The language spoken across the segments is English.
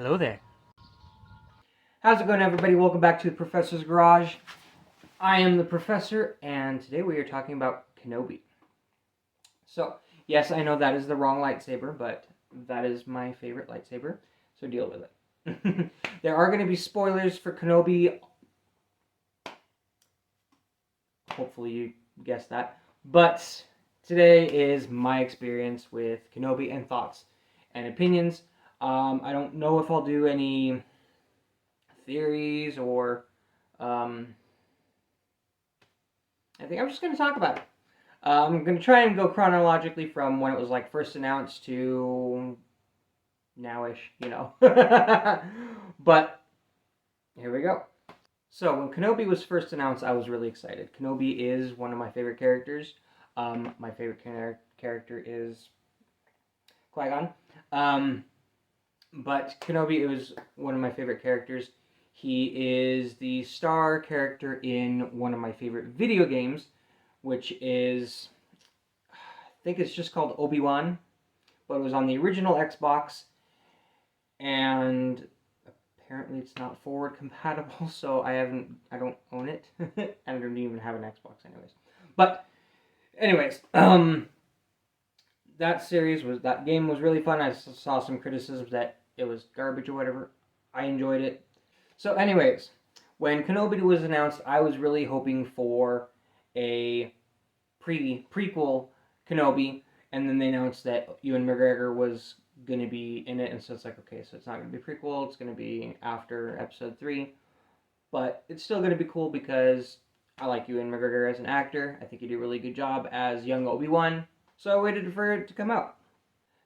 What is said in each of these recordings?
Hello there. How's it going, everybody? Welcome back to the Professor's Garage. I am the Professor, and today we are talking about Kenobi. So, yes, I know that is the wrong lightsaber, but that is my favorite lightsaber, so deal with it. There are going to be spoilers for Kenobi. Hopefully you guessed that. But today is my experience with Kenobi and thoughts and opinions. I don't know if I'll do any theories or I think I'm just going to talk about it. I'm going to try and go chronologically from when it was like first announced to nowish, But here we go. So when Kenobi was first announced, I was really excited. Kenobi is one of my favorite characters. My favorite character is Qui-Gon. But Kenobi is one of my favorite characters. He is the star character in one of my favorite video games, which is, I think it's just called Obi-Wan, but it was on the original Xbox, and apparently it's not forward compatible, so I don't own it. I don't even have an Xbox anyways. But anyways, that game was really fun. I saw some criticisms that it was garbage or whatever. I enjoyed it. So anyways, when Kenobi was announced, I was really hoping for a prequel Kenobi, and then they announced that Ewan McGregor was going to be in it, and so it's like, okay, so it's not going to be prequel, it's going to be after episode 3, but it's still going to be cool because I like Ewan McGregor as an actor. I think he did a really good job as young Obi-Wan, so I waited for it to come out.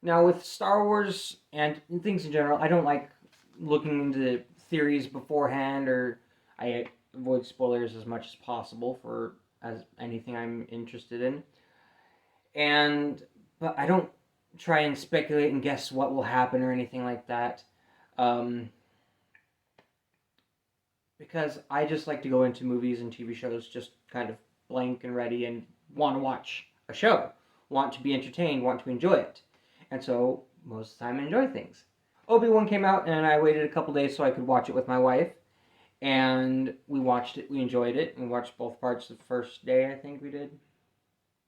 Now, with Star Wars and things in general, I don't like looking into theories beforehand, or I avoid spoilers as much as possible for anything I'm interested in. But I don't try and speculate and guess what will happen or anything like that. Because I just like to go into movies and TV shows just kind of blank and ready and want to watch a show, want to be entertained, want to enjoy it. And so most of the time I enjoy things. Obi-Wan came out, and I waited a couple days so I could watch it with my wife. And we watched it. We enjoyed it. We watched both parts the first day, I think we did.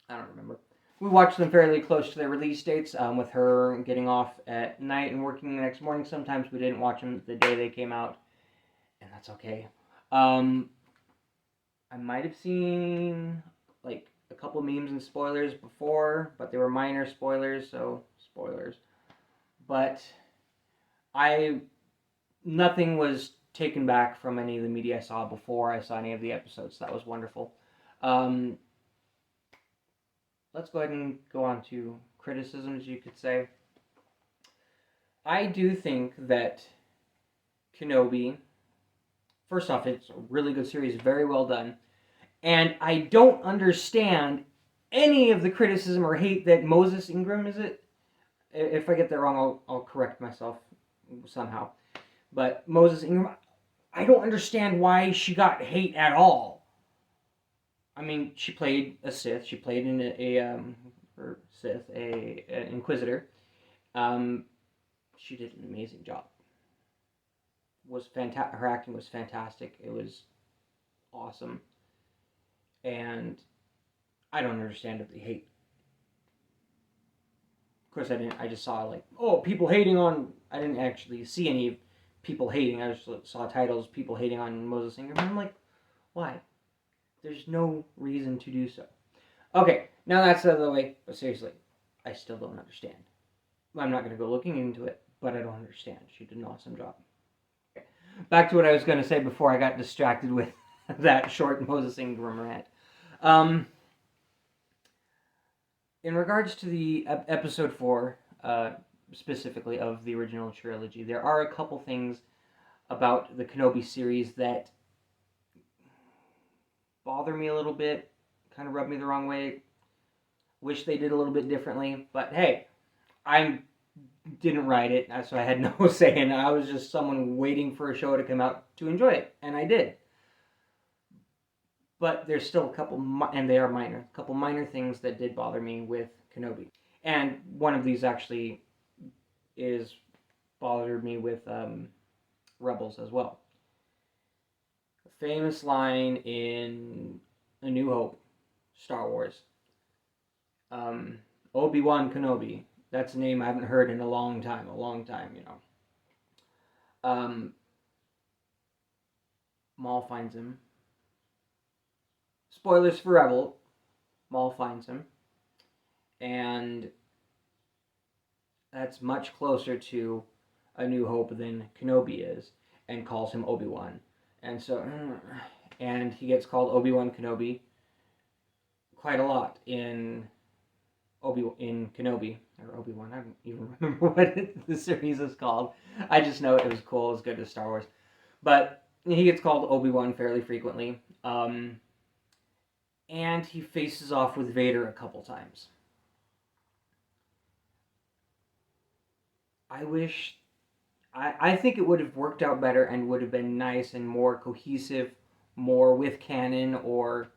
I don't remember. We watched them fairly close to their release dates, with her getting off at night and working the next morning. Sometimes we didn't watch them the day they came out, and that's okay. I might have seen like a couple memes and spoilers before, but they were minor spoilers, so spoilers. But nothing was taken back from any of the media I saw before I saw any of the episodes. That was wonderful. Let's go ahead and go on to criticisms, you could say. I do think that Kenobi, first off, it's a really good series, very well done. And I don't understand any of the criticism or hate that Moses Ingram, is it? If I get that wrong, I'll correct myself somehow. But Moses Ingram, I don't understand why she got hate at all. I mean, she played a Sith. She played in an Inquisitor. She did an amazing job. Her acting was fantastic. It was awesome. And I don't understand the hate. Of course, I didn't. I just saw people hating on. I didn't actually see any people hating. I just saw titles, people hating on Moses Ingram. And I'm like, why? There's no reason to do so. Okay, now that's out of the way. But seriously, I still don't understand. I'm not going to go looking into it, but I don't understand. She did an awesome job. Okay. Back to what I was going to say before I got distracted with that short Moses Ingram rant. In regards to the episode 4, specifically of the original trilogy, there are a couple things about the Kenobi series that bother me a little bit, kind of rub me the wrong way. Wish they did a little bit differently, but hey, I didn't write it, so I had no say in it. I was just someone waiting for a show to come out to enjoy it, and I did. But there's still a couple, and they are minor, a couple minor things that did bother me with Kenobi. And one of these actually is bothered me with Rebels as well. A famous line in A New Hope, Star Wars. Um, Obi-Wan Kenobi. That's a name I haven't heard in a long time, you know. Maul finds him. Spoilers for Rebel. Maul finds him. And that's much closer to A New Hope than Kenobi is, and calls him Obi-Wan. And he gets called Obi-Wan Kenobi quite a lot in Kenobi, or Obi-Wan. I don't even remember what the series is called. I just know it was cool. It was good as Star Wars. But he gets called Obi-Wan fairly frequently. And he faces off with Vader a couple times. I think it would have worked out better and would have been nice and more cohesive, more with canon, or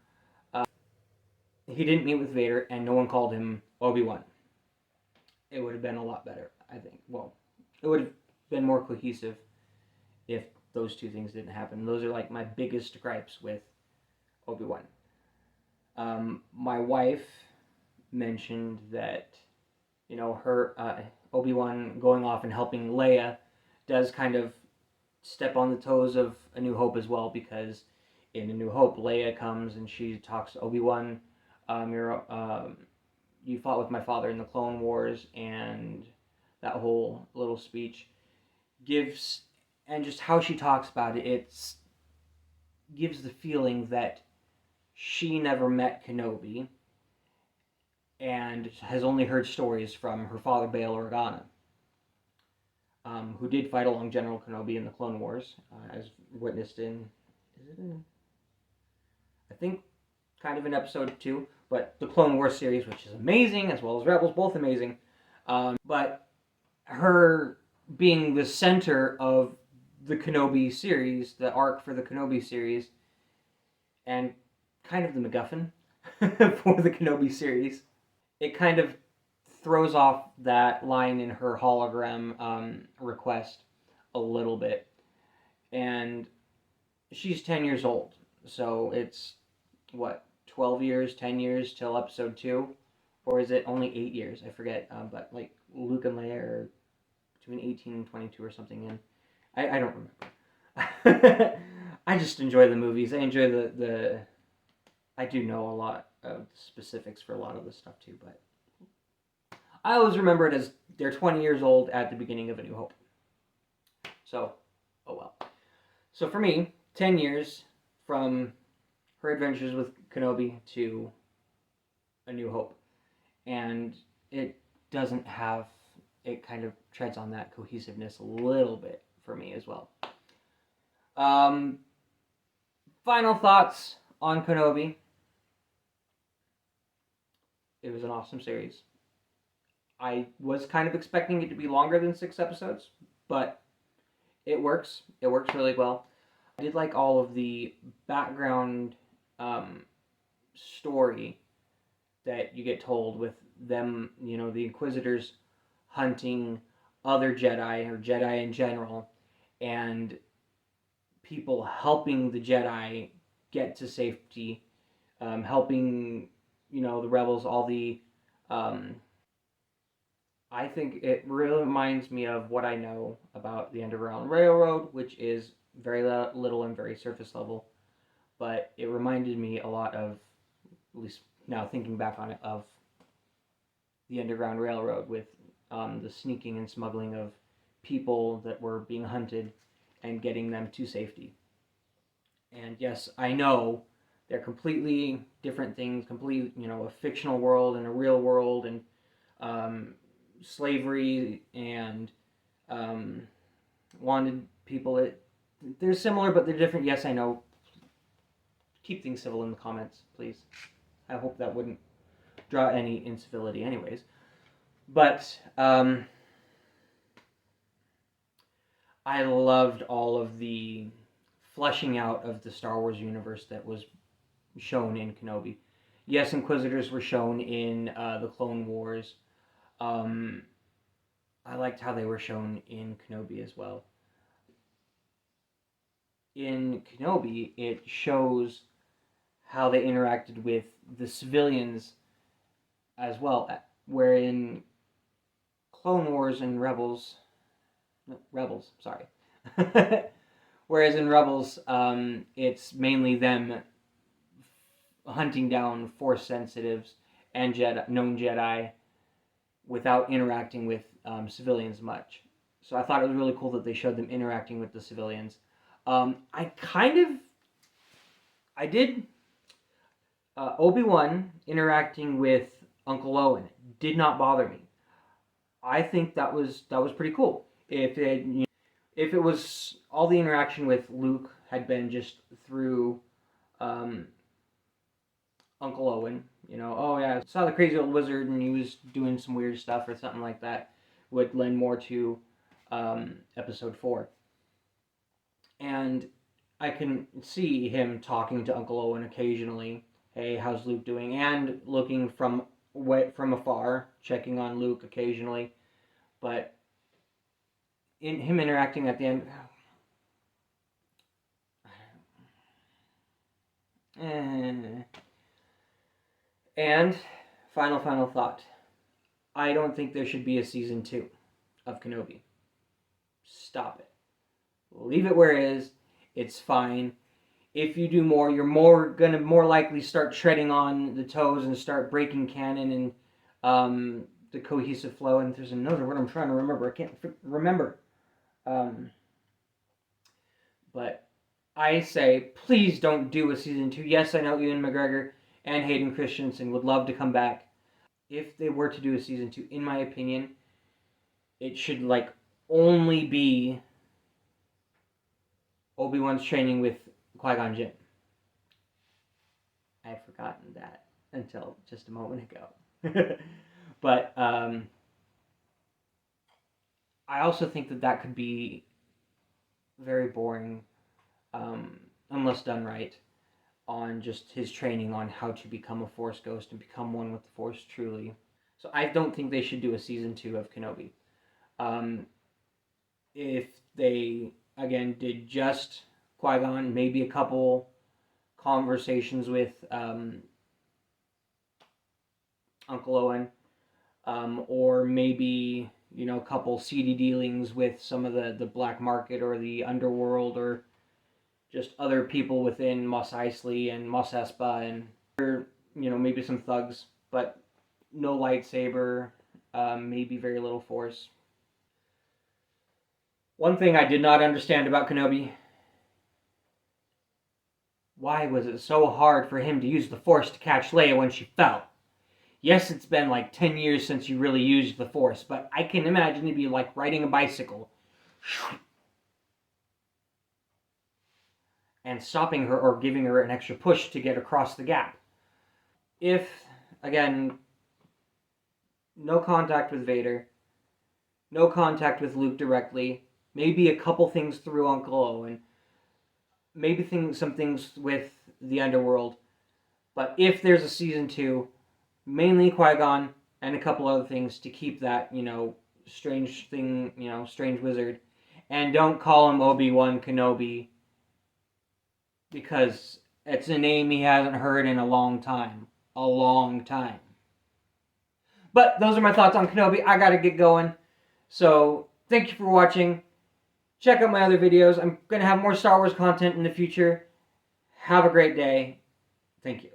he didn't meet with Vader and no one called him Obi-Wan. It would have been a lot better, I think. Well, it would have been more cohesive if those two things didn't happen. Those are like my biggest gripes with Obi-Wan. My wife mentioned that, you know, her Obi-Wan going off and helping Leia does kind of step on the toes of A New Hope as well, because in A New Hope, Leia comes and she talks to Obi-Wan. You fought with my father in the Clone Wars, and that whole little speech gives, and just how she talks about it, gives the feeling that she never met Kenobi and has only heard stories from her father, Bail Organa, who did fight along General Kenobi in the Clone Wars, as witnessed in, I think, kind of in episode 2, but the Clone Wars series, which is amazing, as well as Rebels, both amazing. But her being the center of the Kenobi series, the arc for the Kenobi series, and kind of the MacGuffin for the Kenobi series, it kind of throws off that line in her hologram request a little bit. And she's 10 years old, so it's, what, 12 years, 10 years till episode 2? Or is it only 8 years? I forget, but like Luke and Leia are between 18 and 22 or something, and I don't remember. I just enjoy the movies. I enjoy the I do know a lot of specifics for a lot of this stuff too, but I always remember it as they're 20 years old at the beginning of A New Hope. So, oh well. So for me, 10 years from her adventures with Kenobi to A New Hope. And it doesn't have, it kind of treads on that cohesiveness a little bit for me as well. Final thoughts on Kenobi. It was an awesome series. I was kind of expecting it to be longer than 6 episodes, but it works. It works really well. I did like all of the background story that you get told with them, you know, the Inquisitors hunting other Jedi, or Jedi in general, and people helping the Jedi get to safety, helping, you know, the rebels, all the I think it really reminds me of what I know about the Underground Railroad, which is very little and very surface level, but it reminded me a lot of, at least now thinking back on it, of the Underground Railroad, with the sneaking and smuggling of people that were being hunted and getting them to safety. And yes, I know they're completely different things, completely, you know, a fictional world and a real world, and slavery and wanted people. They're similar, but they're different. Yes, I know. Keep things civil in the comments, please. I hope that wouldn't draw any incivility anyways. But I loved all of the fleshing out of the Star Wars universe that was shown in Kenobi. Yes, Inquisitors were shown in the Clone Wars. I liked how they were shown in Kenobi as well. In Kenobi, it shows how they interacted with the civilians as well, where in Clone Wars and Rebels, sorry. Whereas in Rebels, it's mainly them hunting down Force sensitives and known Jedi without interacting with civilians much. So I thought it was really cool that they showed them interacting with the civilians. I did Obi-Wan interacting with Uncle Owen did not bother me. I think that was pretty cool. If it was all the interaction with Luke had been just through um, Uncle Owen, oh yeah, I saw the crazy old wizard and he was doing some weird stuff or something like that, would lend more to episode 4. And I can see him talking to Uncle Owen occasionally. Hey, how's Luke doing? And looking from afar, checking on Luke occasionally. But in him interacting at the end, and final thought. I don't think there should be a season 2 of Kenobi. Stop it. Leave it where it is. It's fine. If you do more, you're gonna more likely start treading on the toes and start breaking canon and the cohesive flow. And there's another word I'm trying to remember. I can't remember. But I say, please don't do a season 2. Yes, I know Ewan McGregor and Hayden Christensen would love to come back. If they were to do a season 2, in my opinion, it should only be Obi-Wan's training with Qui-Gon Jinn. I had forgotten that until just a moment ago. But I also think that could be very boring unless done right, on just his training on how to become a Force ghost and become one with the Force truly. So I don't think they should do a season 2 of Kenobi. If they, again, did just Qui-Gon, maybe a couple conversations with Uncle Owen, or maybe, a couple seedy dealings with some of the black market or the underworld, or just other people within Mos Eisley and Mos Espa, and maybe some thugs, but no lightsaber, maybe very little Force. One thing I did not understand about Kenobi: why was it so hard for him to use the Force to catch Leia when she fell? Yes, it's been 10 years since you really used the Force, but I can imagine it'd be like riding a bicycle and stopping her or giving her an extra push to get across the gap. If, again, no contact with Vader, no contact with Luke directly, maybe a couple things through Uncle Owen, maybe some things with the underworld, but if there's a season 2, mainly Qui-Gon and a couple other things to keep that, strange thing, strange wizard, and don't call him Obi-Wan Kenobi, because it's a name he hasn't heard in a long time. But those are my thoughts on Kenobi. I gotta get going. So thank you for watching. Check out my other videos. I'm gonna have more Star Wars content in the future. Have a great day. Thank you.